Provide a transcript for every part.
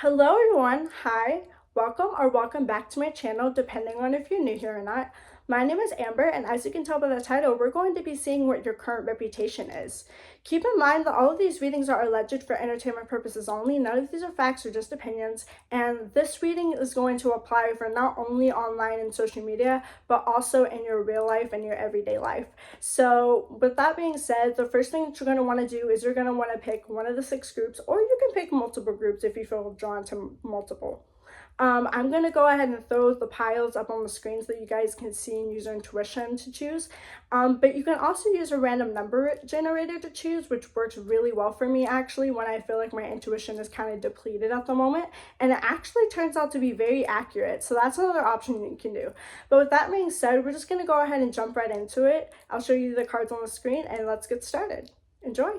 Hello everyone, hi, welcome back to my channel, depending on if you're new here or not. My name is Amber, and as you can tell by the title, we're going to be seeing what your current reputation is. Keep in mind that all of these readings are alleged for entertainment purposes only. None of these are facts or just opinions, and this reading is going to apply for not only online and social media, but also in your real life and your everyday life. So with that being said, the first thing that you're going to want to do is you're going to want to pick one of the 6 groups, or you can pick multiple groups if you feel drawn to multiple. I'm going to go ahead and throw the piles up on the screen so that you guys can see and use your intuition to choose. But you can also use a random number generator to choose, which works really well for me actually when I feel like my intuition is kind of depleted at the moment. And it actually turns out to be very accurate. So that's another option you can do. But with that being said, we're just going to go ahead and jump right into it. I'll show you the cards on the screen and let's get started. Enjoy!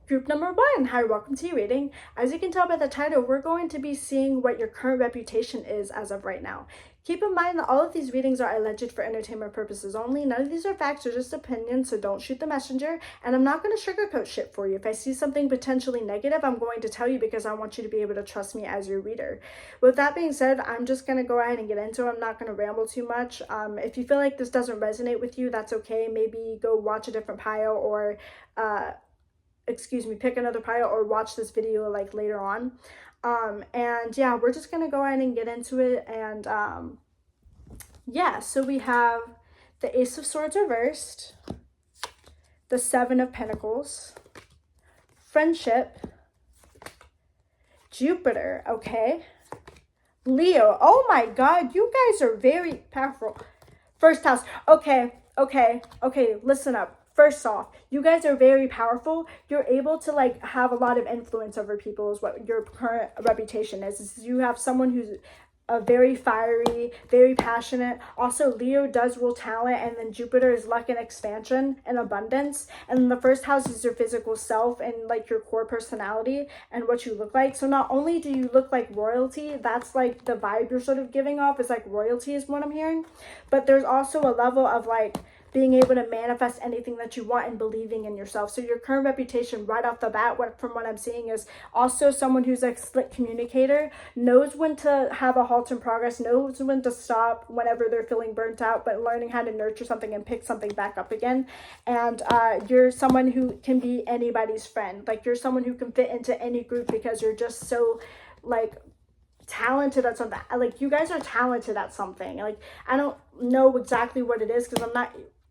Group number 1, hi, welcome to your reading. As you can tell by the title, we're going to be seeing what your current reputation is as of right now. Keep in mind that all of these readings are alleged for entertainment purposes only. None of these are facts or just opinions, so don't shoot the messenger. And I'm not going to sugarcoat shit for you. If I see something potentially negative, I'm going to tell you because I want you to be able to trust me as your reader. With that being said, I'm just going to go ahead and get into it. I'm not going to ramble too much. If you feel like this doesn't resonate with you, that's okay. Maybe go watch a different pile or pick another pile or watch this video like later on. And yeah, we're just gonna go ahead and get into it. And yeah, so we have the Ace of Swords reversed, the 7 of Pentacles, friendship, Jupiter, okay, Leo. Oh my God, you guys are very powerful. First house, okay, listen up. First off, you guys are very powerful. You're able to like have a lot of influence over people is what your current reputation is you have someone who's very fiery, very passionate. Also, Leo does rule talent, and then Jupiter is luck and expansion and abundance. And then the first house is your physical self and like your core personality and what you look like. So not only do you look like royalty, that's like the vibe you're sort of giving off is like royalty is what I'm hearing. But there's also a level of like being able to manifest anything that you want and believing in yourself. So your current reputation right off the bat, from what I'm seeing, is also someone who's a slick communicator, knows when to have a halt in progress, knows when to stop whenever they're feeling burnt out, but learning how to nurture something and pick something back up again. And you're someone who can be anybody's friend. Like you're someone who can fit into any group because you're just so like talented at something. Like you guys are talented at something. Like I don't know exactly what it is because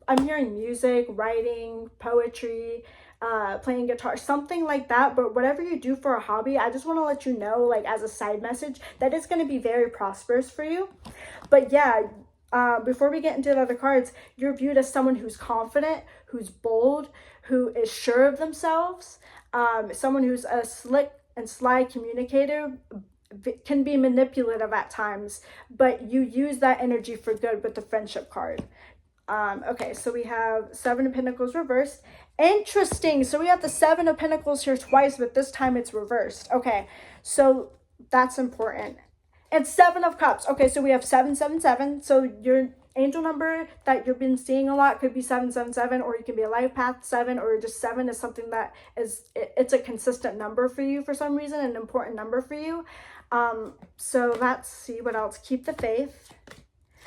I'm hearing music, writing, poetry, playing guitar, something like that. But whatever you do for a hobby, I just want to let you know, like as a side message, that it's going to be very prosperous for you. But yeah, before we get into the other cards, you're viewed as someone who's confident, who's bold, who is sure of themselves, someone who's a slick and sly communicator, can be manipulative at times, but you use that energy for good with the friendship card. Okay, so we have 7 of Pentacles reversed. Interesting. So we have the 7 of Pentacles here twice, but this time it's reversed. Okay, so that's important. And 7 of Cups. Okay, so we have 777. So your angel number that you've been seeing a lot could be 777, or you can be a life path 7, or just 7 is something that it's a consistent number for you for some reason, an important number for you. So let's see what else. Keep the faith,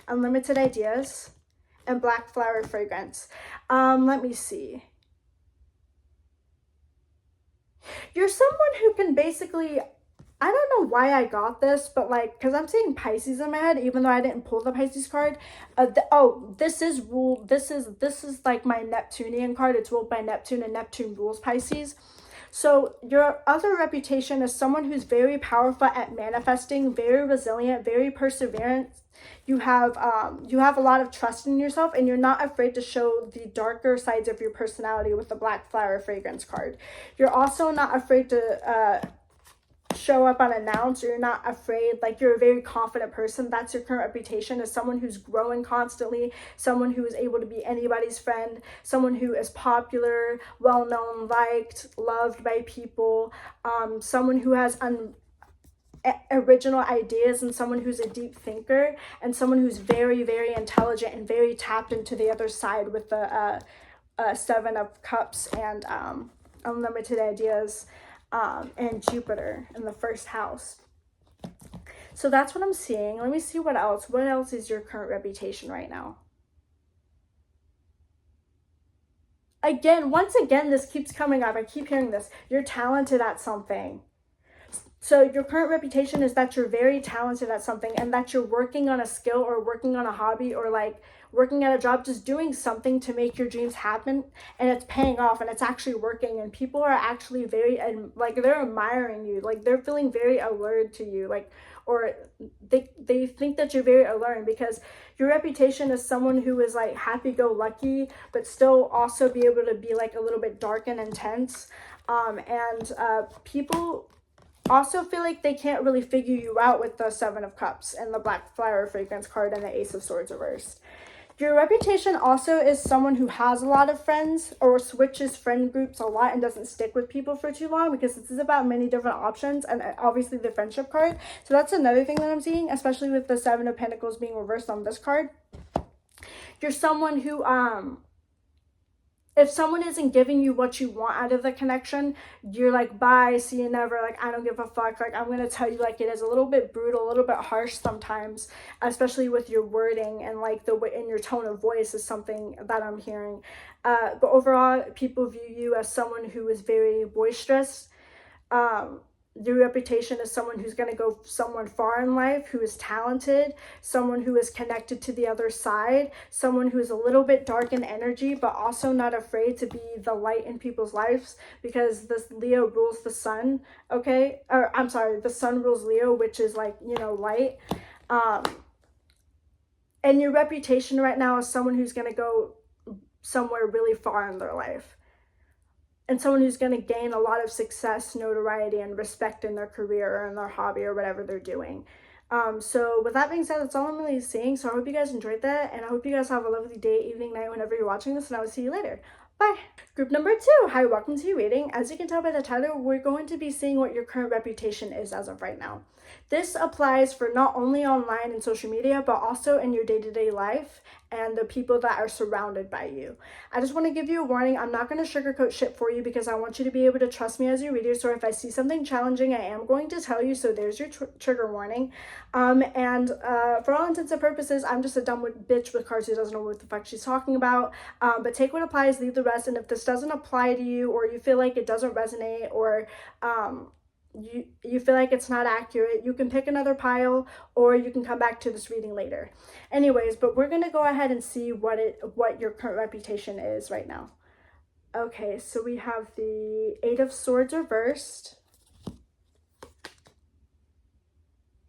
unlimited ideas, and black flower fragrance. Let me see. You're someone who can basically, I don't know why I got this, but like, because I'm seeing Pisces in my head, even though I didn't pull the Pisces card. This is like my Neptunian card. It's ruled by Neptune, and Neptune rules Pisces. So your other reputation is someone who's very powerful at manifesting, very resilient, very perseverant. You have a lot of trust in yourself, and you're not afraid to show the darker sides of your personality with the black flower fragrance card. You're also not afraid to show up unannounced, or you're not afraid. Like you're a very confident person. That's your current reputation, as someone who's growing constantly, someone who is able to be anybody's friend, someone who is popular, well-known, liked, loved by people, someone who has original ideas, and someone who's a deep thinker, and someone who's very, very intelligent and very tapped into the other side with the 7 of Cups and unlimited ideas. and Jupiter in the first house. So that's what I'm seeing. Let me see what else. What else is your current reputation right now? Again, once again, this keeps coming up. I keep hearing this. You're talented at something. So your current reputation is that you're very talented at something, and that you're working on a skill or working on a hobby or like working at a job, just doing something to make your dreams happen, and it's paying off and it's actually working, and people are actually very, and like they're admiring you, like they're feeling very allured to you, like, or they think that you're very alluring, because your reputation is someone who is like happy-go-lucky but still also be able to be like a little bit dark and intense, and people also feel like they can't really figure you out with the Seven of Cups and the Black Flower Fragrance card and the Ace of Swords reversed. Your reputation also is someone who has a lot of friends or switches friend groups a lot and doesn't stick with people for too long, because this is about many different options and obviously the friendship card. So that's another thing that I'm seeing, especially with the Seven of Pentacles being reversed on this card. You're someone who, if someone isn't giving you what you want out of the connection, you're like, bye, see you never, like, I don't give a fuck, like, I'm gonna tell you like it is. A little bit brutal, a little bit harsh sometimes, especially with your wording, and like the way in your tone of voice is something that I'm hearing. But overall, people view you as someone who is very boisterous. Your reputation is someone who's going to go someone far in life, who is talented, someone who is connected to the other side, someone who is a little bit dark in energy, but also not afraid to be the light in people's lives, because this Leo rules the sun, okay? Or I'm sorry, the sun rules Leo, which is like, you know, light. And your reputation right now is someone who's going to go somewhere really far in their life, and someone who's going to gain a lot of success, notoriety, and respect in their career or in their hobby or whatever they're doing. So with that being said, that's all I'm really seeing. So I hope you guys enjoyed that, and I hope you guys have a lovely day, evening, night, whenever you're watching this, and I will see you later. Bye. Group number 2. Hi, welcome to your reading. As you can tell by the title, we're going to be seeing what your current reputation is as of right now. This applies for not only online and social media, but also in your day-to-day life and the people that are surrounded by you. I just want to give you a warning. I'm not going to sugarcoat shit for you, because I want you to be able to trust me as your reader. So if I see something challenging, I am going to tell you. So there's your trigger warning. For all intents and purposes, I'm just a dumb bitch with cards who doesn't know what the fuck she's talking about. But take what applies, leave the rest. And if this doesn't apply to you, or you feel like it doesn't resonate, or you feel like it's not accurate, you can pick another pile, or you can come back to this reading later. Anyways, but we're going to go ahead and see what your current reputation is right now. Okay, so we have the Eight of Swords reversed,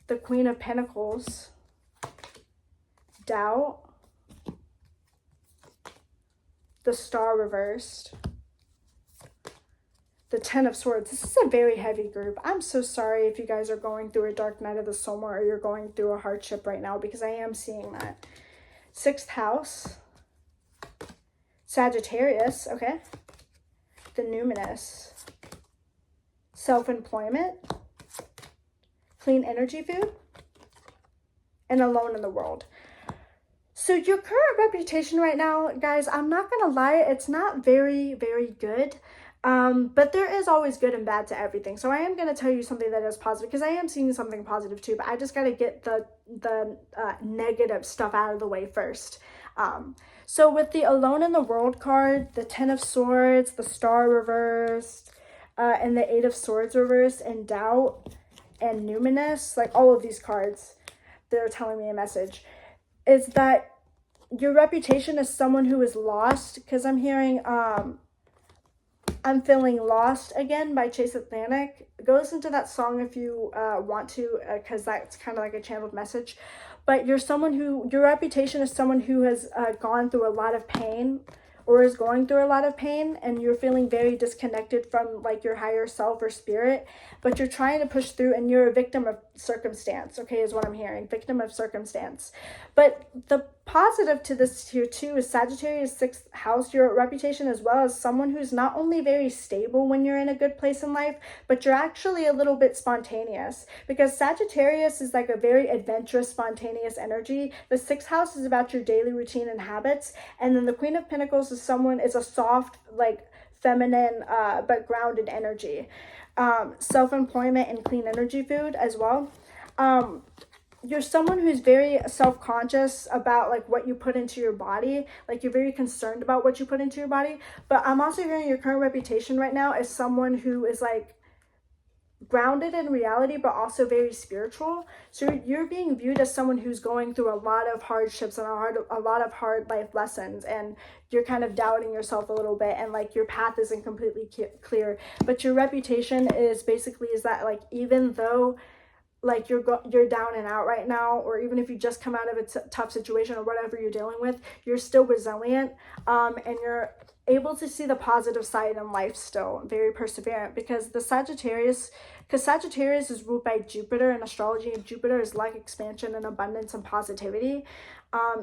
the Queen of Pentacles, doubt, the Star reversed, the Ten of Swords. This is a very heavy group. I'm so sorry if you guys are going through a dark night of the soul, or you're going through a hardship right now, because I am seeing that. Sixth house, Sagittarius, okay. The Numinous, self-employment, clean energy food, and alone in the world. So your current reputation right now, guys, I'm not gonna lie, it's not very, very good. But there is always good and bad to everything. So I am going to tell you something that is positive, because I am seeing something positive too, but I just got to get the negative stuff out of the way first. So with the Alone in the World card, the Ten of Swords, the Star reversed, and the Eight of Swords reversed, and doubt and numinous, like all of these cards, they're telling me a message, is that your reputation is someone who is lost, because I'm hearing, I'm Feeling Lost Again by Chase Atlantic. Go listen to that song if you want to, because that's kind of like a channeled message. But you're someone who, your reputation is someone who has gone through a lot of pain, or is going through a lot of pain, and you're feeling very disconnected from like your higher self or spirit, but you're trying to push through, and you're a victim of circumstance, okay, is what I'm hearing. Victim of circumstance. But the positive to this here too is Sagittarius 6th house, your reputation as well as someone who's not only very stable when you're in a good place in life, but you're actually a little bit spontaneous, because Sagittarius is like a very adventurous, spontaneous energy. The 6th house is about your daily routine and habits, and then the Queen of Pentacles is a soft, like feminine, but grounded energy. self-employment and clean energy food as well. You're someone who's very self-conscious about like what you put into your body. Like you're very concerned about what you put into your body. But I'm also hearing your current reputation right now as someone who is like grounded in reality, but also very spiritual. So you're being viewed as someone who's going through a lot of hardships and a lot of hard life lessons, and you're kind of doubting yourself a little bit, and like your path isn't completely clear. But your reputation is basically is that like even though like you're down and out right now, or even if you just come out of a tough situation or whatever you're dealing with, you're still resilient, and you're able to see the positive side in life still, very perseverant, because Sagittarius is ruled by Jupiter in astrology, and Jupiter is like expansion and abundance and positivity.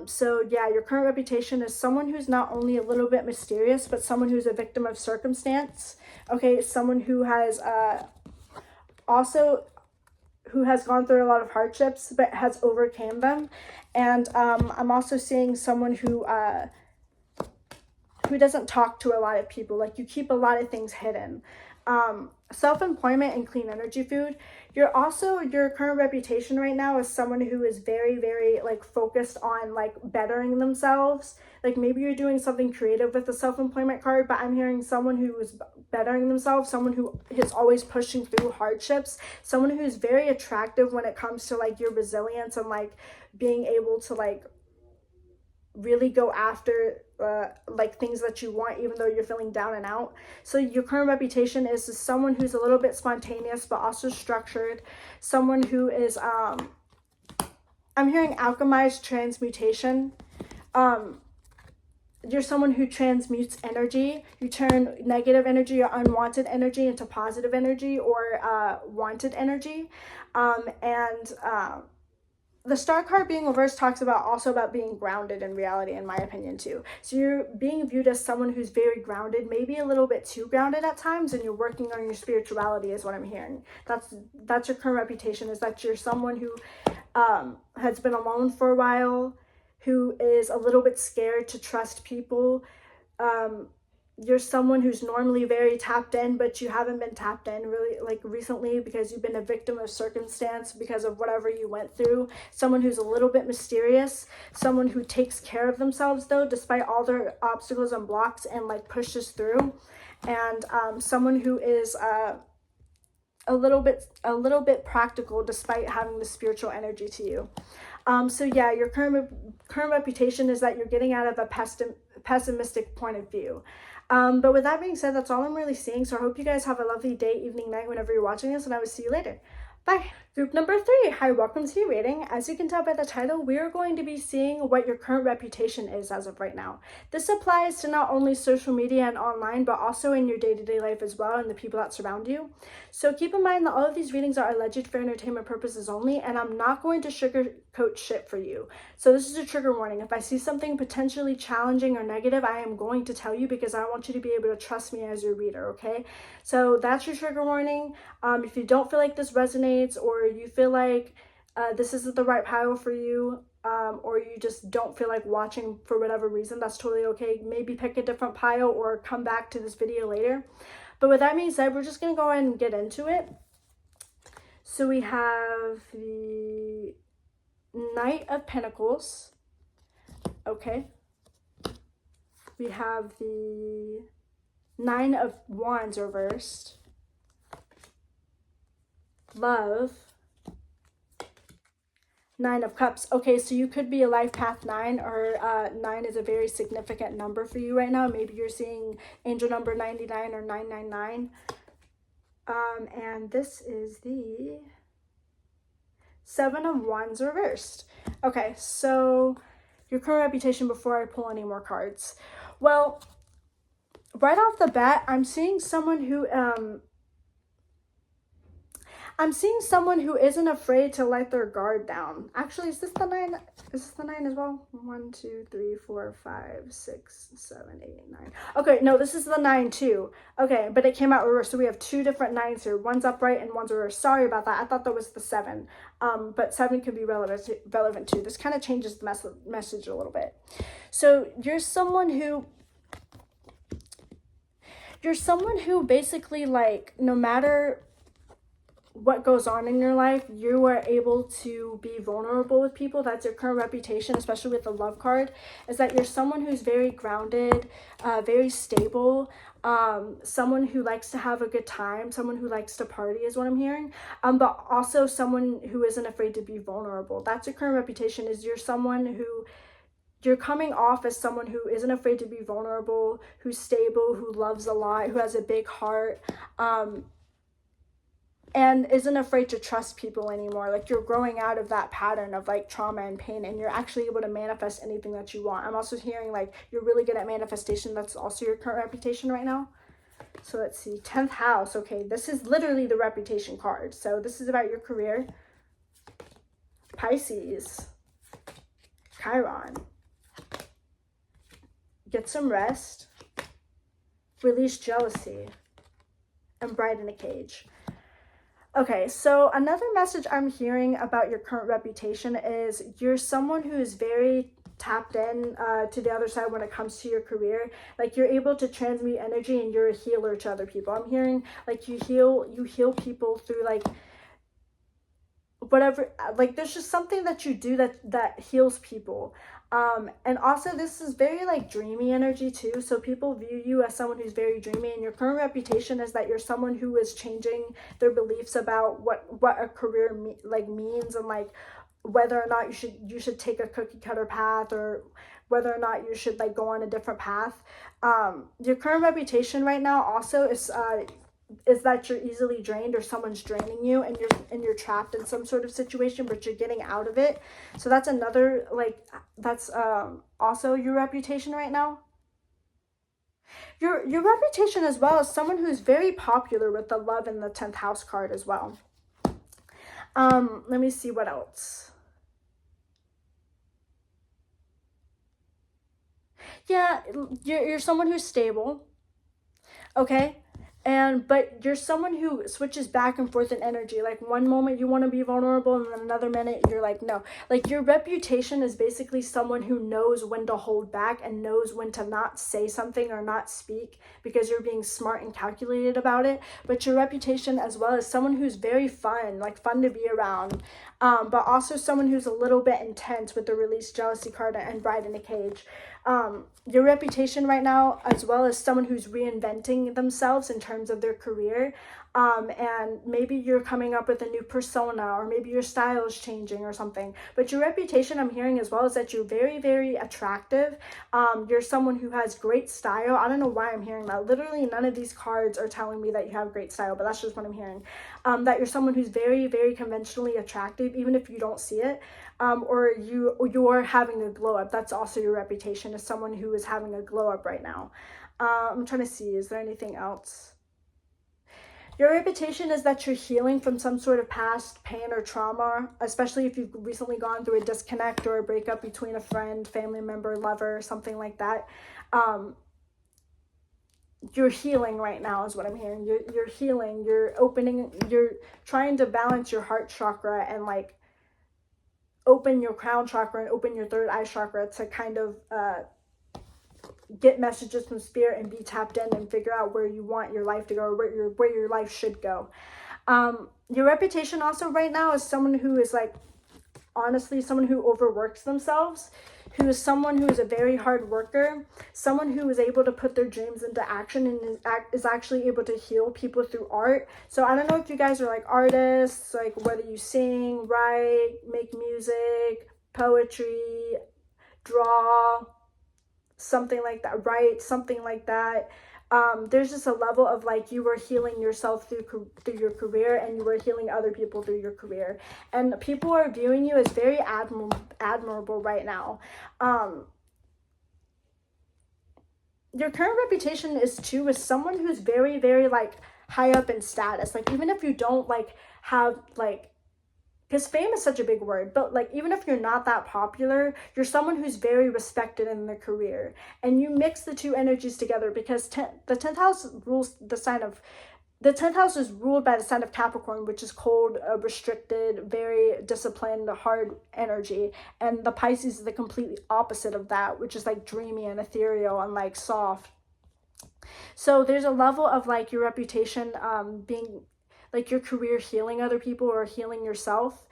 So yeah, your current reputation is someone who's not only a little bit mysterious, but someone who's a victim of circumstance. Okay, someone who has who has gone through a lot of hardships but has overcame them. And I'm also seeing someone who doesn't talk to a lot of people. Like you keep a lot of things hidden. Self-employment and clean energy food. Your current reputation right now is someone who is very, very like focused on like bettering themselves. Like maybe you're doing something creative with the self-employment card, but I'm hearing someone who is bettering themselves, someone who is always pushing through hardships, someone who's very attractive when it comes to like your resilience and like being able to like really go after like things that you want even though you're feeling down and out. So your current reputation is someone who's a little bit spontaneous but also structured, someone who is I'm hearing alchemized transmutation. You're someone who transmutes energy. You turn negative energy or unwanted energy into positive energy or wanted energy. The star card being reversed talks also about being grounded in reality, in my opinion, too. So you're being viewed as someone who's very grounded, maybe a little bit too grounded at times, and you're working on your spirituality is what I'm hearing. That's your current reputation, is that you're someone who has been alone for a while, who is a little bit scared to trust people. You're someone who's normally very tapped in, but you haven't been tapped in really like recently because you've been a victim of circumstance because of whatever you went through. Someone who's a little bit mysterious, someone who takes care of themselves though, despite all their obstacles and blocks, and like pushes through. And someone who is a little bit practical despite having the spiritual energy to you. So yeah, your current reputation is that you're getting out of a pessimistic point of view. But with that being said, that's all I'm really seeing. So I hope you guys have a lovely day, evening, night, whenever you're watching this, and I will see you later. Bye. Group number 3. Hi, welcome to your reading. As you can tell by the title, we are going to be seeing what your current reputation is as of right now. This applies to not only social media and online, but also in your day-to-day life as well, and the people that surround you. So keep in mind that all of these readings are alleged for entertainment purposes only, and I'm not going to sugarcoat shit for you. So this is a trigger warning. If I see something potentially challenging or negative, I am going to tell you because I want you to be able to trust me as your reader, okay? So that's your trigger warning. If you don't feel like this resonates, or you feel like this isn't the right pile for you, or you just don't feel like watching for whatever reason, that's totally okay. Maybe pick a different pile or come back to this video later. But with that being said, we're just going to go ahead and get into it. So we have the Knight of Pentacles. Okay. We have the Nine of Wands reversed. Love. Nine of Cups. Okay, so you could be a life path 9, or 9 is a very significant number for you right now. Maybe you're seeing angel number 99 or 999. And this is the Seven of Wands reversed. Okay, so your current reputation before I pull any more cards. Well, right off the bat, I'm seeing someone who isn't afraid to let their guard down. Actually, is this the 9? Is this the 9 as well? 1, 2, 3, 4, 5, 6, 7, 8, 9. Okay, no, this is the 9 too. Okay, but it came out reversed. So we have 2 different 9s here. One's upright and one's reversed. Sorry about that. I thought that was the 7. But 7 could be relevant too. This kind of changes the message a little bit. So you're someone who basically, like, no matter what goes on in your life, you are able to be vulnerable with people. That's your current reputation, especially with the love card, is that you're someone who's very grounded, very stable, someone who likes to have a good time, someone who likes to party is what I'm hearing, but also someone who isn't afraid to be vulnerable. That's your current reputation, is you're someone who, you're coming off as someone who isn't afraid to be vulnerable, who's stable, who loves a lot, who has a big heart, and isn't afraid to trust people anymore. Like, you're growing out of that pattern of like trauma and pain, and you're actually able to manifest anything that you want. I'm also hearing like you're really good at manifestation. That's also your current reputation right now. So let's see, 10th house. Okay, this is literally the reputation card. So this is about your career. Pisces, Chiron. Get some rest, release jealousy, and Bride in a Cage. Okay, so another message I'm hearing about your current reputation is you're someone who is very tapped in to the other side when it comes to your career. Like, you're able to transmute energy, and you're a healer to other people. I'm hearing like you heal people through like whatever, like there's just something that you do that heals people. And also this is very like dreamy energy too, so people view you as someone who's very dreamy, and your current reputation is that you're someone who is changing their beliefs about what a career means, and like whether or not you should take a cookie cutter path, or whether or not you should like go on a different path. Your current reputation right now also is that you're easily drained, or someone's draining you, and you're trapped in some sort of situation, but you're getting out of it. So that's another, like, that's also your reputation right now. Your reputation as well is someone who's very popular with the love in the 10th house card as well. Let me see what else. Yeah, you're someone who's stable. Okay. But you're someone who switches back and forth in energy. Like, one moment you want to be vulnerable, and then another minute you're like, no. Like, your reputation is basically someone who knows when to hold back and knows when to not say something or not speak, because you're being smart and calculated about it. But your reputation as well is someone who's very fun, like fun to be around, but also someone who's a little bit intense with the release jealousy card and Bride in a Cage. Your reputation right now as well as someone who's reinventing themselves in terms of their career, and maybe you're coming up with a new persona, or maybe your style is changing or something. But your reputation, I'm hearing as well, is that you're very, very attractive. You're someone who has great style. I don't know why I'm hearing that. Literally none of these cards are telling me that you have great style, but that's just what I'm hearing. That you're someone who's very, very conventionally attractive, even if you don't see it. Or you're having a glow up. That's also your reputation, as someone who is having a glow up right now. I'm trying to see, is there anything else? Your reputation is that you're healing from some sort of past pain or trauma, especially if you've recently gone through a disconnect or a breakup between a friend, family member, lover, something like that. You're healing right now is what I'm hearing. You're healing, you're opening, you're trying to balance your heart chakra and like open your crown chakra and open your third eye chakra to kind of get messages from spirit and be tapped in and figure out where you want your life to go, or where your life should go. Your reputation also right now is someone who is like, honestly, someone who overworks themselves, who is someone who is a very hard worker, someone who is able to put their dreams into action and is actually able to heal people through art. So I don't know if you guys are like artists, like whether you sing, write, make music, poetry, draw, something like that, write something like that. There's just a level of like you were healing yourself through your career, and you were healing other people through your career, and people are viewing you as very admirable right now. Your current reputation is too as someone who's very, very like high up in status. Like, even if you don't like have like, because fame is such a big word, but like even if you're not that popular, you're someone who's very respected in their career, and you mix the two energies together, because the 10th house rules the sign of, the 10th house is ruled by the sign of Capricorn, which is cold, restricted, very disciplined, hard energy, and the Pisces is the completely opposite of that, which is like dreamy and ethereal and like soft. So there's a level of like your reputation being like your career healing other people or healing yourself.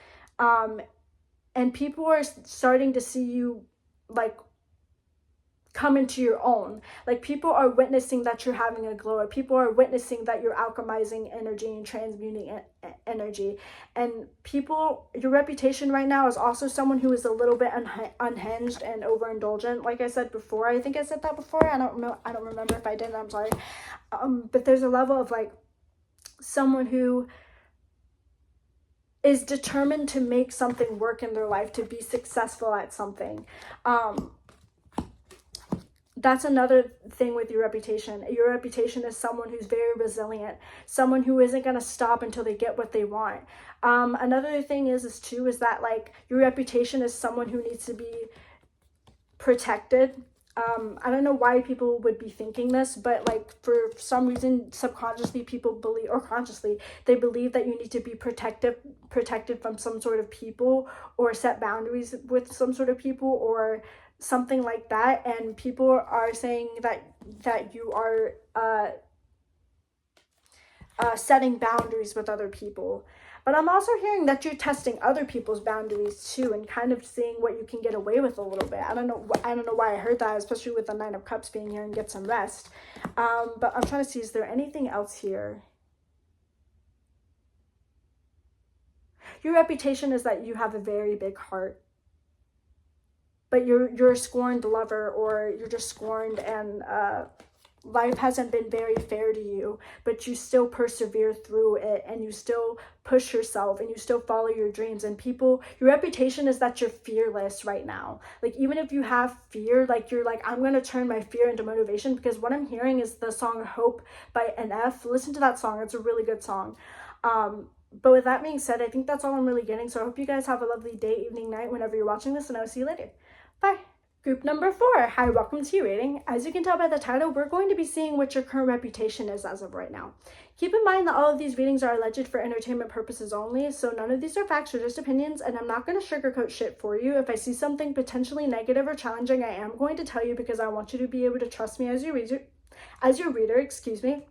And people are starting to see you like come into your own. Like people are witnessing that you're having a glow up. People are witnessing that you're alchemizing energy and transmuting energy. And people, your reputation right now is also someone who is a little bit unhinged and overindulgent. Like I said before, I think I said that before. I don't know. I don't remember if I didn't. I'm sorry. But there's a level of like someone who is determined to make something work in their life, to be successful at something. That's another thing with your reputation. Your reputation is someone who's very resilient, someone who isn't going to stop until they get what they want. Another thing is that like your reputation is someone who needs to be protected. I don't know why people would be thinking this, but like for some reason, subconsciously people believe, or consciously, they believe that you need to be protected from some sort of people, or set boundaries with some sort of people, or something like that. And people are saying that you are setting boundaries with other people. But I'm also hearing that you're testing other people's boundaries too, and kind of seeing what you can get away with a little bit. I don't know why I heard that, especially with the Nine of Cups being here, and get some rest. But I'm trying to see, is there anything else here? Your reputation is that you have a very big heart, but you're a scorned lover, or you're just scorned, and life hasn't been very fair to you, but you still persevere through it, and you still push yourself, and you still follow your dreams. And people, your reputation is that you're fearless right now. Like even if you have fear, like you're like, I'm going to turn my fear into motivation, because what I'm hearing is the song Hope by NF. Listen to that song. It's a really good song. But with that being said, I think that's all I'm really getting. So I hope you guys have a lovely day, evening, night, whenever you're watching this, and I'll see you later. Bye. Group number 4. Hi, welcome to your reading. As you can tell by the title, we're going to be seeing what your current reputation is as of right now. Keep in mind that all of these readings are alleged for entertainment purposes only, so none of these are facts or just opinions, and I'm not going to sugarcoat shit for you. If I see something potentially negative or challenging, I am going to tell you, because I want you to be able to trust me as your reader, excuse me.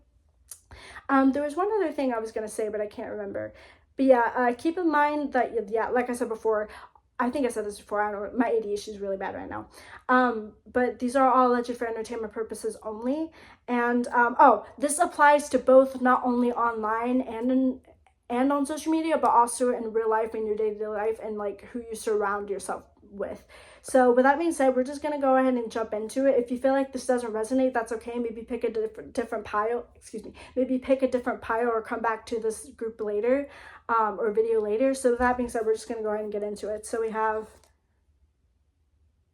There was one other thing I was going to say, but I can't remember. But yeah, keep in mind that, yeah, like I said before, I think I said this before, I don't know, my ADHD is really bad right now. But these are all alleged for entertainment purposes only. And, this applies to both, not only online and on social media, but also in real life, in your day-to-day life, and like who you surround yourself with. So with that being said, we're just going to go ahead and jump into it. If you feel like this doesn't resonate, that's okay. Maybe pick a different pile, maybe pick a different pile, or come back to this group later, or video later. So with that being said, we're just going to go ahead and get into it. So we have,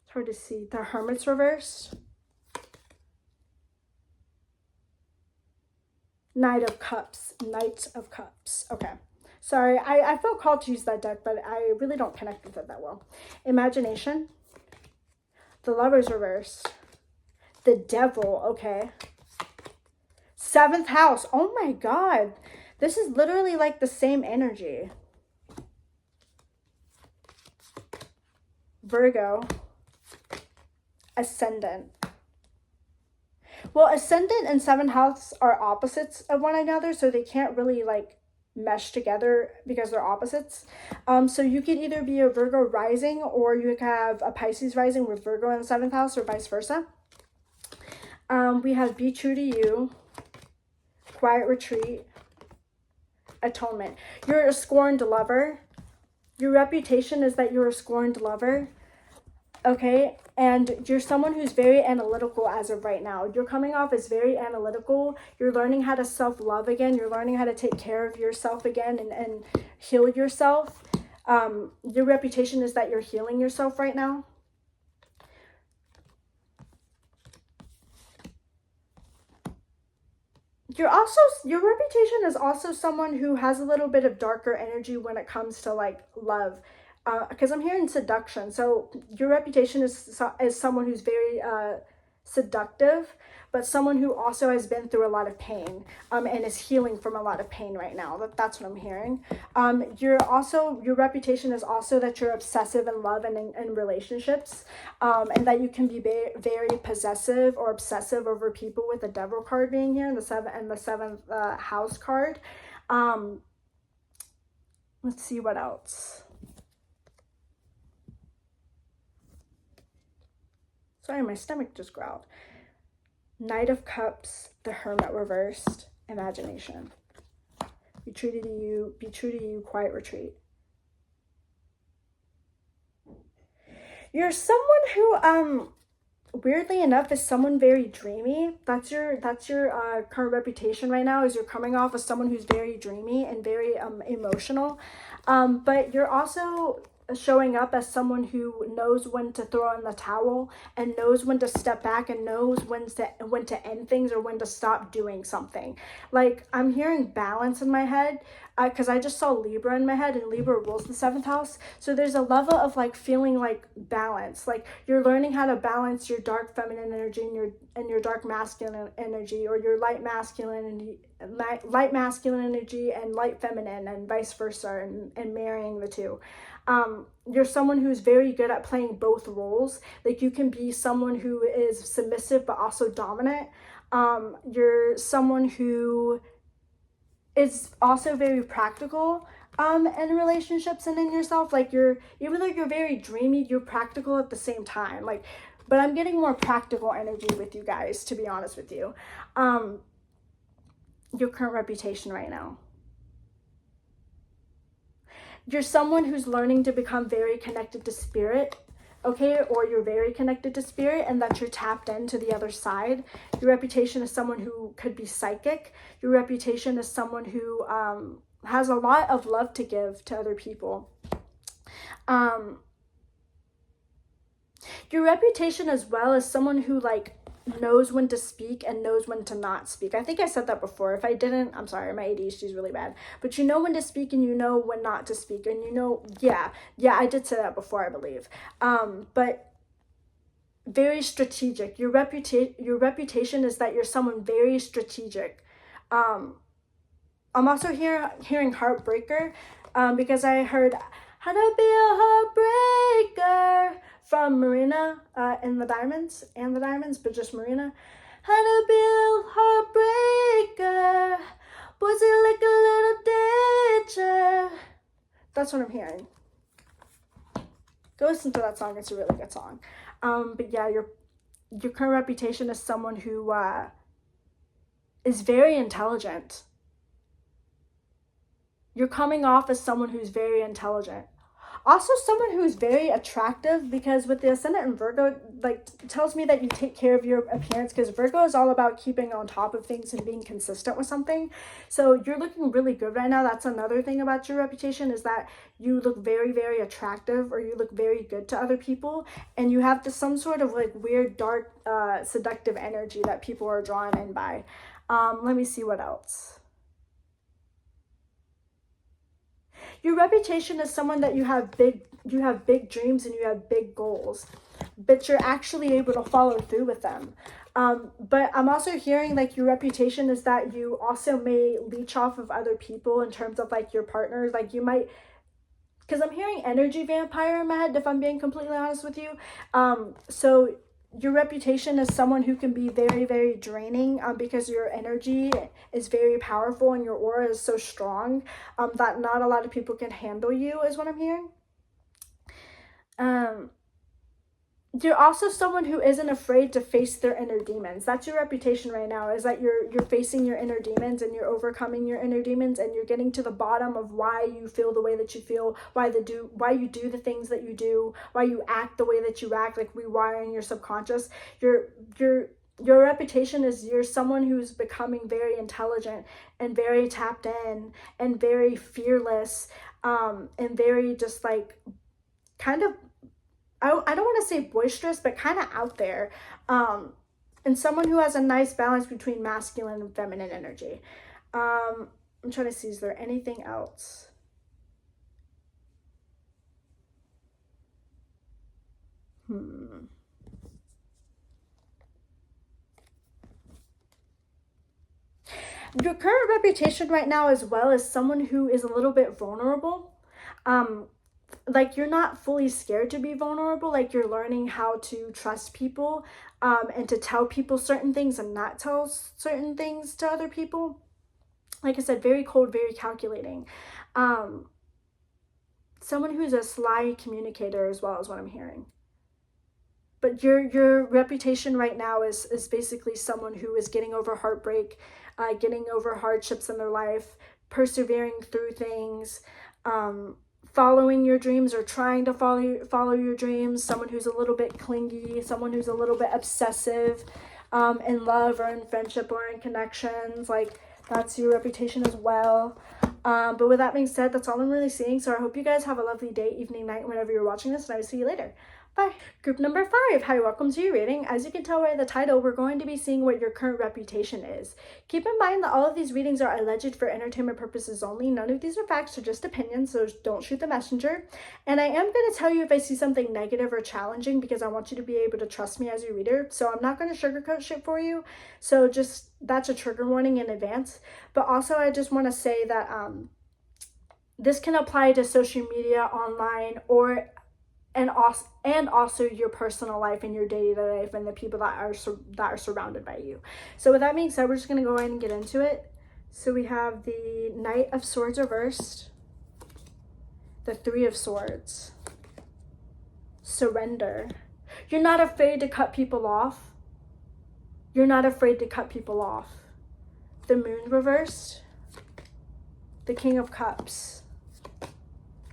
it's hard to see, the Hermit's reverse, Knight of Cups. Okay. Sorry, I felt called to use that deck, but I really don't connect with it that well. Imagination, the Lover's reverse, the Devil, okay. 7th house, oh my god. This is literally like the same energy. Virgo, Ascendant. Well, Ascendant and 7th house are opposites of one another, so they can't really like mesh together because they're opposites. So you could either be a Virgo rising, or you could have a Pisces rising with Virgo in the 7th house, or vice versa. We have Be True to You, Quiet Retreat, Atonement. You're a scorned lover. Your reputation is that you're a scorned lover. Okay, and you're someone who's very analytical as of right now. You're coming off as very analytical. You're learning how to self-love again. You're learning how to take care of yourself again, and heal yourself. Your reputation is that you're healing yourself right now. Your reputation is also someone who has a little bit of darker energy when it comes to like love. Because I'm hearing seduction. So your reputation is someone who's very seductive, but someone who also has been through a lot of pain, and is healing from a lot of pain right now. That's what I'm hearing. Your reputation is also that you're obsessive in love and in relationships, and that you can be very possessive or obsessive over people, with the Devil card being here, and the 7th house card. Let's see what else. Sorry, my stomach just growled. Knight of Cups, the Hermit reversed, imagination. Be true to you, quiet retreat. You're someone who, weirdly enough, is someone very dreamy. That's your current reputation right now, is you're coming off as someone who's very dreamy and very emotional. But you're also showing up as someone who knows when to throw in the towel and knows when to step back and knows when to end things or when to stop doing something. Like, I'm hearing balance in my head, because I just saw Libra in my head, and Libra rules the 7th house. So there's a level of like feeling like balance. Like, you're learning how to balance your dark feminine energy and your dark masculine energy, or your light masculine energy and light feminine, and vice versa, and marrying the two. You're someone who's very good at playing both roles. Like, you can be someone who is submissive but also dominant. You're someone who is also very practical in relationships and in yourself. Like, even though you're very dreamy, you're practical at the same time. Like, but I'm getting more practical energy with you guys, to be honest with you. Your current reputation right now. You're someone who's learning to become very connected to spirit, okay? Or you're very connected to spirit, and that you're tapped into the other side. Your reputation is someone who could be psychic. Your reputation is someone who has a lot of love to give to other people. Your reputation as well is someone who like knows when to speak and knows when to not speak. I think I said that before. If I didn't, I'm sorry, my ADHD is really bad. But you know when to speak and you know when not to speak. And you know, yeah, I did say that before, I believe. But very strategic. Your reputation is that you're someone very strategic. I'm also hearing heartbreaker, because I heard how to be a heartbreaker from Marina in the Diamonds, but just Marina. How to be a heartbreaker, boys are like a little danger. That's what I'm hearing. Go listen to that song, it's a really good song. But yeah, your current reputation is someone who is very intelligent. You're coming off as someone who's very intelligent. Also someone who's very attractive, because with the ascendant in Virgo, like, tells me that you take care of your appearance, because Virgo is all about keeping on top of things and being consistent with something. So you're looking really good right now. That's another thing about your reputation, is that you look very, very attractive, or you look very good to other people, and you have some sort of like weird, dark, seductive energy that people are drawn in by. Let me see what else. Your reputation is someone that you have big dreams and you have big goals, but you're actually able to follow through with them. But I'm also hearing like your reputation is that you also may leech off of other people in terms of like your partners. Like, you might, because I'm hearing energy vampire in my head, if I'm being completely honest with you. So your reputation is someone who can be very, very draining, because your energy is very powerful and your aura is so strong that not a lot of people can handle you, is what I'm hearing. You're also someone who isn't afraid to face their inner demons. That's your reputation right now, is that you're facing your inner demons and you're overcoming your inner demons, and you're getting to the bottom of why you feel the way that you feel, why you do the things that you do, why you act the way that you act, like rewiring your subconscious. Your reputation is you're someone who's becoming very intelligent and very tapped in and very fearless, and very just like kind of, I don't want to say boisterous, but kind of out there, and someone who has a nice balance between masculine and feminine energy. I'm trying to see, is there anything else? Your current reputation right now as well is someone who is a little bit vulnerable. Like, you're not fully scared to be vulnerable. Like, you're learning how to trust people, and to tell people certain things and not tell certain things to other people. Like I said, very cold, very calculating. someone who's a sly communicator as well, is what I'm hearing. But your reputation right now is basically someone who is getting over heartbreak, getting over hardships in their life, persevering through things, following your dreams or trying to follow your dreams. Someone who's a little bit clingy, someone who's a little bit obsessive, in love or in friendship or in connections. Like, that's your reputation as well. But with that being said, that's all I'm really seeing. So I hope you guys have a lovely day, evening, night, whenever you're watching this, and I will see you later. Bye. Group number 5. Hi, welcome to your reading. As you can tell by the title, we're going to be seeing what your current reputation is. Keep in mind that all of these readings are alleged for entertainment purposes only. None of these are facts, or just opinions, so don't shoot the messenger. And I am going to tell you if I see something negative or challenging, because I want you to be able to trust me as your reader. So I'm not going to sugarcoat shit for you. So just, that's a trigger warning in advance. But also, I just want to say that this can apply to social media, online, and also your personal life and your day-to-day life and the people that are surrounded by you. So with that being said, we're just going to go ahead and get into it. So we have the Knight of Swords reversed, the Three of Swords, surrender. You're not afraid to cut people off. You're not afraid to cut people off. The Moon reversed, the King of Cups,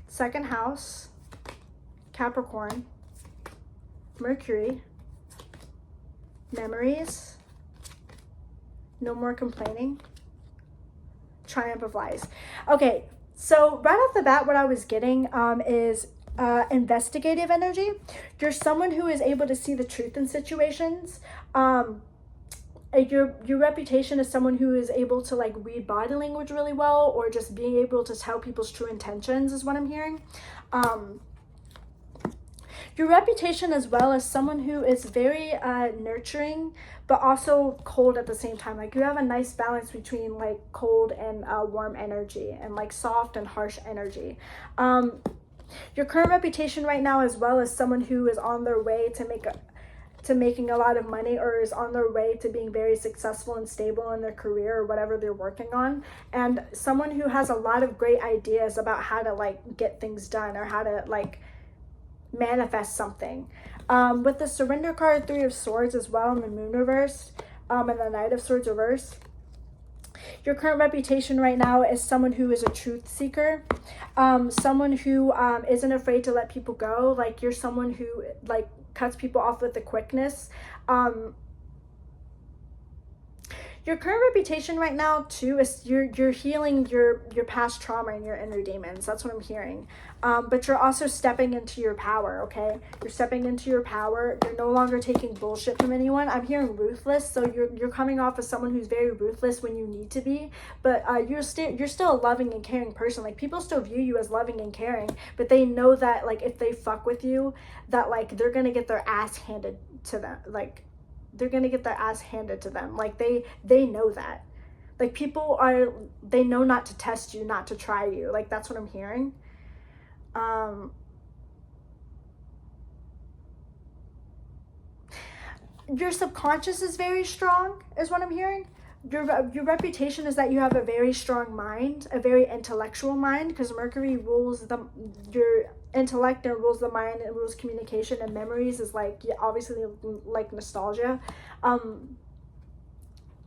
second house, Capricorn, Mercury, memories, no more complaining, Triumph of Lies. Okay, so right off the bat, what I was getting is investigative energy. You're someone who is able to see the truth in situations. Your reputation is someone who is able to like read body language really well, or just being able to tell people's true intentions is what I'm hearing. Your reputation as well as someone who is very nurturing, but also cold at the same time. Like, you have a nice balance between like cold and warm energy, and like soft and harsh energy. Your current reputation right now as well as someone who is on their way to making a lot of money, or is on their way to being very successful and stable in their career or whatever they're working on, and someone who has a lot of great ideas about how to like get things done, or how to like manifest something. With the Surrender card, Three of Swords as well, and the Moon reversed, and the Knight of Swords reversed, your current reputation right now is someone who is a truth seeker, someone who isn't afraid to let people go. Like, you're someone who like cuts people off with the quickness. Your current reputation right now too is you're healing your past trauma and your inner demons. That's what I'm hearing. But you're also stepping into your power, okay? You're stepping into your power. You're no longer taking bullshit from anyone. I'm hearing ruthless, so you're coming off as someone who's very ruthless when you need to be. But you're still a loving and caring person. Like, people still view you as loving and caring, but they know that like if they fuck with you, that like they're gonna get their ass handed to them. Like, they're gonna get their ass handed to them. Like, they know that. Like, they know not to test you, not to try you. Like, that's what I'm hearing. Your subconscious is very strong, is what I'm hearing. Your reputation is that you have a very strong mind, a very intellectual mind, because Mercury rules your intellect and rules the mind and rules communication, and memories is like, yeah, obviously like nostalgia.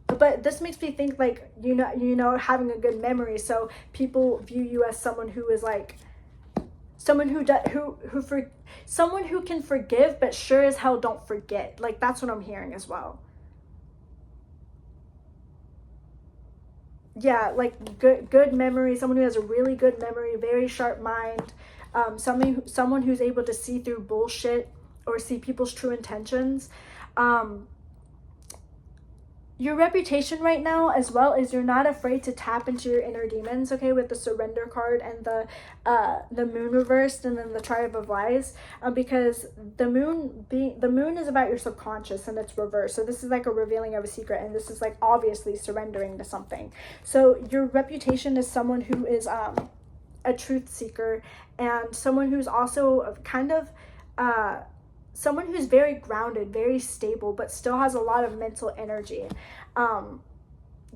But this makes me think like, you know, having a good memory. So people view you as someone who is like, someone someone who can forgive, but sure as hell don't forget. Like, that's what I'm hearing as well. Yeah, like good memory, someone who has a really good memory, very sharp mind, someone who's able to see through bullshit or see people's true intentions. Your reputation right now as well is you're not afraid to tap into your inner demons, okay, with the Surrender card and the Moon reversed and then the Triumph of Lies, because the moon is about your subconscious and it's reversed. So this is like a revealing of a secret, and this is like obviously surrendering to something. So your reputation is someone who is a truth seeker, and someone who's also kind of someone who's very grounded, very stable, but still has a lot of mental energy.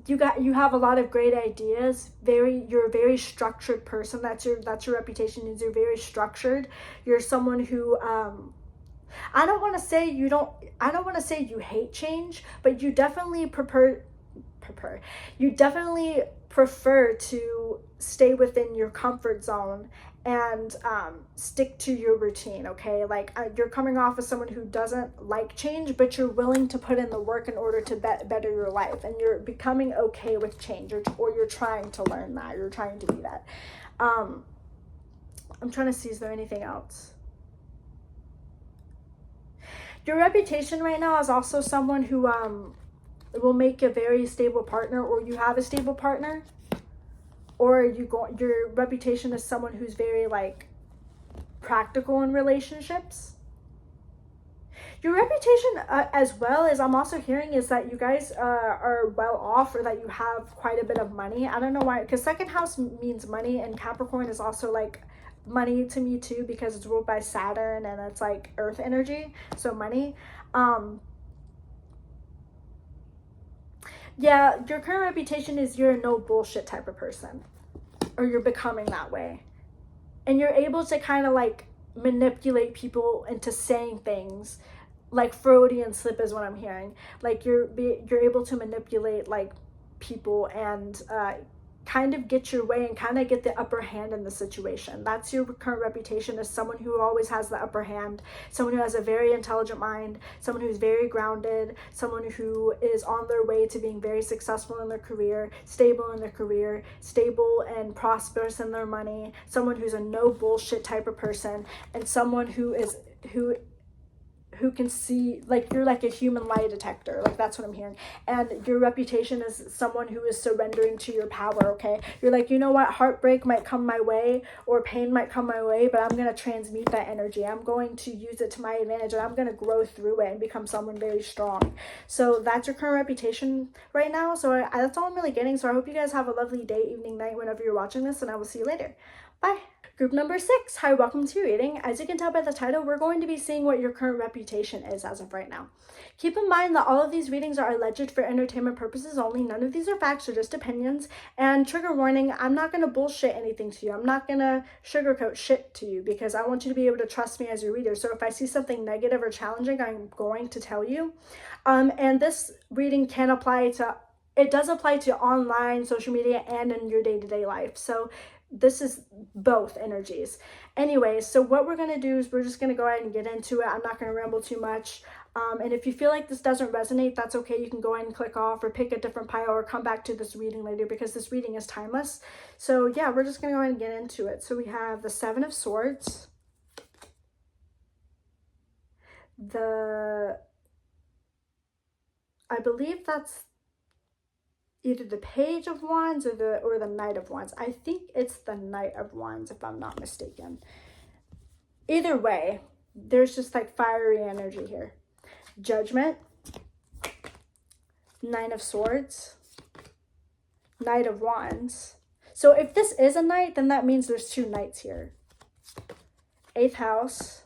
you have a lot of great ideas. You're a very structured person. That's your reputation, is you're very structured. You're someone who I don't want to say you hate change, but you definitely prefer to stay within your comfort zone and stick to your routine, okay? Like you're coming off as someone who doesn't like change, but you're willing to put in the work in order to better your life, and you're becoming okay with change, or you're trying to learn that, you're trying to be that. I'm trying to see, is there anything else? Your reputation right now is also someone who will make a very stable partner, or you have a stable partner, or your reputation is someone who's very like practical in relationships. Your reputation as well, as I'm also hearing, is that you guys are well off, or that you have quite a bit of money. I don't know why, because second house means money, and Capricorn is also like money to me too, because it's ruled by Saturn and it's like earth energy, so money. Yeah, your current reputation is you're a no bullshit type of person, or you're becoming that way, and you're able to kind of like manipulate people into saying things, like Freudian slip is what I'm hearing. Like you're able to manipulate like people and kind of get your way and kind of get the upper hand in the situation. That's your current reputation, as someone who always has the upper hand, someone who has a very intelligent mind, someone who's very grounded, someone who is on their way to being very successful in their career, stable and prosperous in their money, someone who's a no bullshit type of person, and someone who can see, like you're like a human lie detector, like that's what I'm hearing. And your reputation is someone who is surrendering to your power, okay? You're like, you know what, heartbreak might come my way or pain might come my way, but I'm going to transmute that energy. I'm going to use it to my advantage, and I'm going to grow through it and become someone very strong. So that's your current reputation right now. So that's all I'm really getting. So I hope you guys have a lovely day, evening, night, whenever you're watching this, and I will see you later. Bye. Group number 6, hi, welcome to your reading. As you can tell by the title, we're going to be seeing what your current reputation is as of right now. Keep in mind that all of these readings are alleged for entertainment purposes only. None of these are facts, or just opinions. And trigger warning, I'm not going to bullshit anything to you. I'm not going to sugarcoat shit to you, because I want you to be able to trust me as your reader. So if I see something negative or challenging, I'm going to tell you. And this reading can apply to, it does apply to online, social media, and in your day-to-day life. So this is both energies. Anyway, so what we're going to do is we're just going to go ahead and get into it. I'm not going to ramble too much. And if you feel like this doesn't resonate, that's okay. You can go ahead and click off or pick a different pile or come back to this reading later, because this reading is timeless. So yeah, we're just going to go ahead and get into it. So we have the 7 of Swords, I believe that's either the Page of Wands or the Knight of Wands. I think it's the Knight of Wands, if I'm not mistaken. Either way, there's just like fiery energy here. Judgment, 9 of Swords, Knight of Wands. So if this is a knight, then that means there's 2 knights here. 8th house,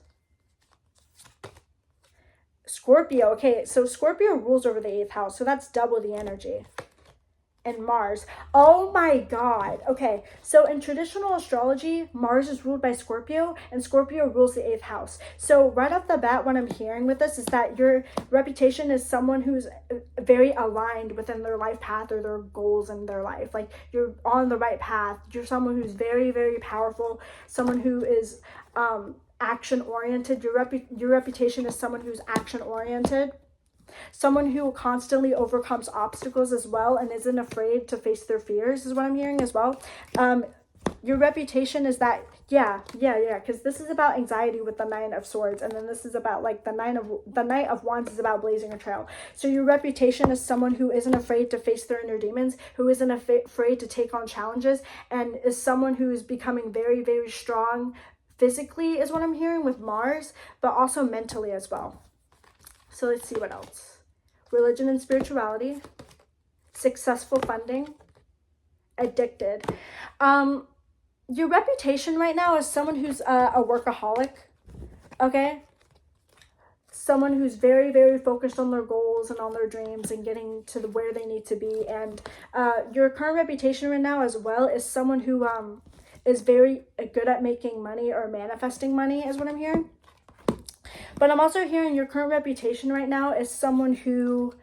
Scorpio. Okay, so Scorpio rules over the 8th house, so that's double the energy. And Mars. Oh my God. Okay, so in traditional astrology, Mars is ruled by Scorpio, and Scorpio rules the 8th house. So right off the bat, what I'm hearing with this is that your reputation is someone who's very aligned within their life path or their goals in their life. Like you're on the right path. You're someone who's very, very powerful, someone who is action oriented. Your reputation is someone who's action oriented. Someone who constantly overcomes obstacles as well and isn't afraid to face their fears is what I'm hearing as well. Your reputation is that, because this is about anxiety with the 9 of Swords, and then this is about like the Knight of Wands is about blazing a trail. So your reputation is someone who isn't afraid to face their inner demons, who isn't afraid to take on challenges, and is someone who is becoming very, very strong physically is what I'm hearing with Mars, but also mentally as well. So let's see what else. Religion and spirituality, successful funding, addicted. Your reputation right now is someone who's a workaholic, okay? someone who's very, very focused on their goals and on their dreams and getting to where they need to be. And your current reputation right now as well is someone who is very good at making money or manifesting money, is what I'm hearing. But I'm also hearing your current reputation right now is someone who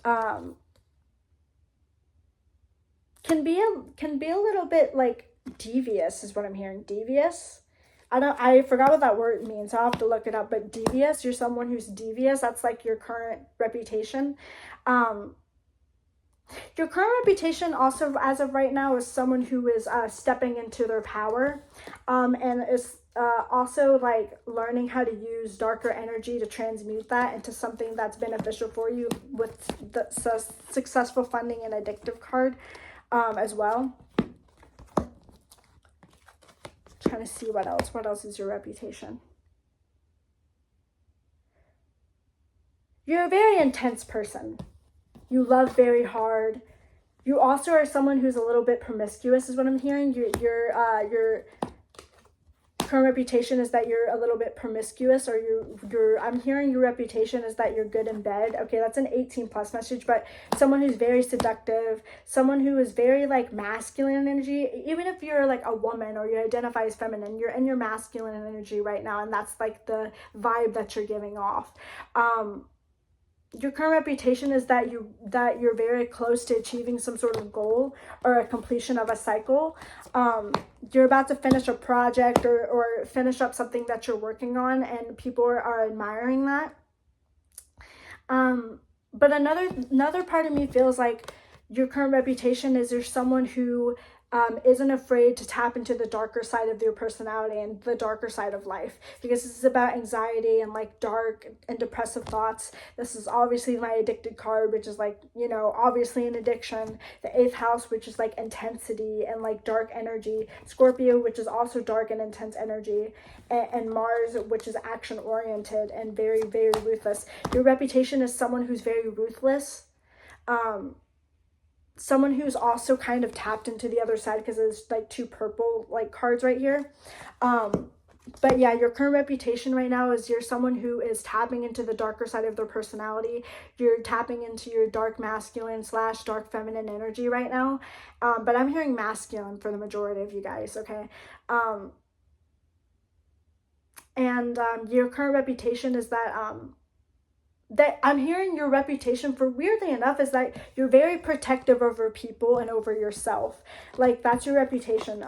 can be a little bit like devious, is what I'm hearing. Devious. I forgot what that word means, so I'll have to look it up. But devious, you're someone who's devious. That's like your current reputation. Your current reputation also, as of right now, is someone who is stepping into their power, and is also like learning how to use darker energy to transmute that into something that's beneficial for you, with the successful funding and addictive card as well. Trying to see what else is your reputation. You're a very intense person. You love very hard. You also are someone who's a little bit promiscuous, is what I'm hearing. Your current reputation is that you're a little bit promiscuous, or I'm hearing your reputation is that you're good in bed. Okay, that's an 18+ message, but someone who's very seductive, someone who is very like masculine energy. Even if you're like a woman or you identify as feminine, you're in your masculine energy right now, and that's like the vibe that you're giving off. Your current reputation is that you're very close to achieving some sort of goal or a completion of a cycle. You're about to finish a project or finish up something that you're working on, and people are admiring that. But another part of me feels like your current reputation is you're someone who isn't afraid to tap into the darker side of your personality and the darker side of life, because this is about anxiety and like dark and depressive thoughts. This is obviously my addicted card, which is like, you know, obviously an addiction. The 8th house, which is like intensity and like dark energy. Scorpio, which is also dark and intense energy. And Mars, which is action oriented and very, very ruthless. Your reputation is someone who's very ruthless. Someone who's also kind of tapped into the other side, because there's like 2 purple like cards right here. But yeah, your current reputation right now is you're someone who is tapping into the darker side of their personality. You're tapping into your dark masculine / dark feminine energy right now. But I'm hearing masculine for the majority of you guys, okay? Your current reputation is that I'm hearing your reputation for, weirdly enough, is that you're very protective over people and over yourself. Like, that's your reputation.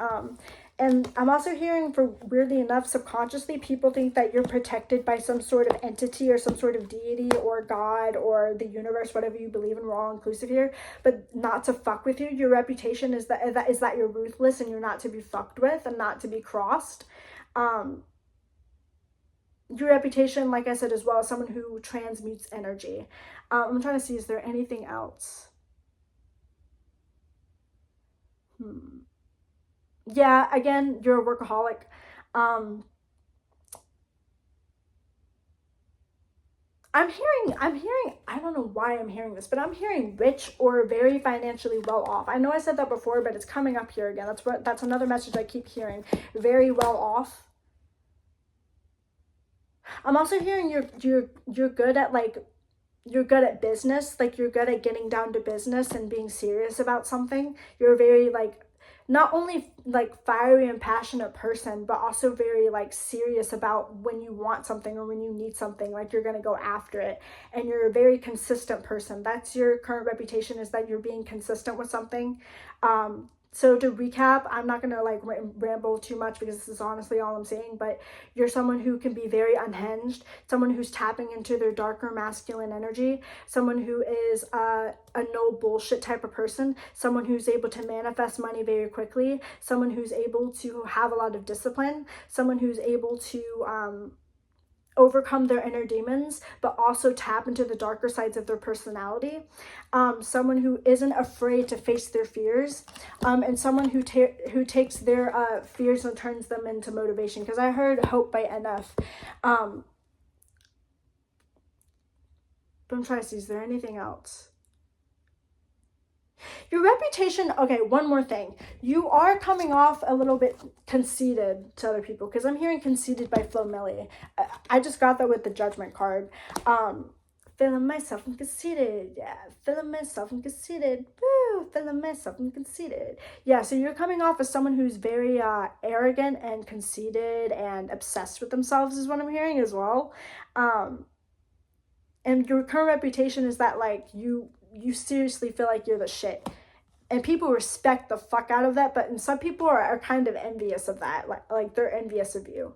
And I'm also hearing, for weirdly enough, subconsciously, people think that you're protected by some sort of entity or some sort of deity or God or the universe, whatever you believe in. We're all inclusive here, but not to fuck with you. Your reputation is that you're ruthless and you're not to be fucked with and not to be crossed. Your reputation, like I said as well, is someone who transmutes energy. I'm trying to see, is there anything else? Yeah, again, you're a workaholic. I'm hearing, I don't know why I'm hearing this, but I'm hearing rich or very financially well off. I know I said that before, but it's coming up here again. That's another message I keep hearing. Very well off. I'm also hearing you're good at you're good at business. Like, you're good at getting down to business and being serious about something. You're very like, not only like fiery and passionate person, but also very like serious about when you want something or when you need something. Like, you're gonna go after it, and you're a very consistent person. That's your current reputation, is that you're being consistent with something. So to recap, I'm not going to like ramble too much, because this is honestly all I'm saying, but you're someone who can be very unhinged, someone who's tapping into their darker masculine energy, someone who is a no bullshit type of person, someone who's able to manifest money very quickly, someone who's able to have a lot of discipline, someone who's able to overcome their inner demons, but also tap into the darker sides of their personality. Someone who isn't afraid to face their fears, and someone who takes their fears and turns them into motivation. Because I heard Hope by NF. But I'm trying to see, is there anything else? Your reputation, okay, one more thing. You are coming off a little bit conceited to other people, because I'm hearing conceited by Flo Millie. I just got that with the Judgment card. Feeling myself and conceited, yeah. Feeling myself and conceited, woo. Feeling myself and conceited. Yeah, so you're coming off as someone who's very arrogant and conceited and obsessed with themselves is what I'm hearing as well. And your current reputation is that, like, you seriously feel like you're the shit, and people respect the fuck out of that, but some people are kind of envious of that, like they're envious of you.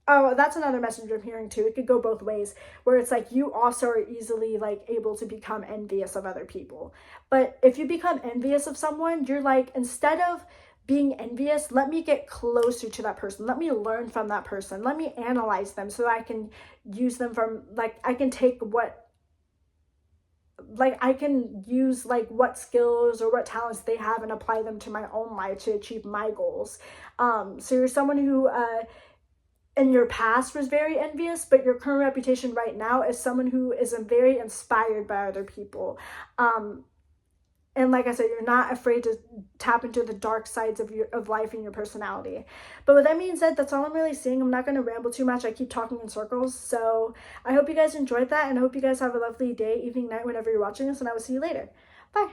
Oh, that's another message I'm hearing too. It could go both ways, where it's like you also are easily like able to become envious of other people. But if you become envious of someone, you're like, instead of being envious, let me get closer to that person. Let me learn from that person. Let me analyze them so that I can use them from, like, I can take what, like, I can use like what skills or what talents they have and apply them to my own life to achieve my goals. So you're someone who in your past was very envious, but your current reputation right now is someone who is very inspired by other people. And like I said, you're not afraid to tap into the dark sides of life and your personality. But with that being said, that's all I'm really seeing. I'm not going to ramble too much. I keep talking in circles. So I hope you guys enjoyed that, and I hope you guys have a lovely day, evening, night, whenever you're watching this, and I will see you later. Bye.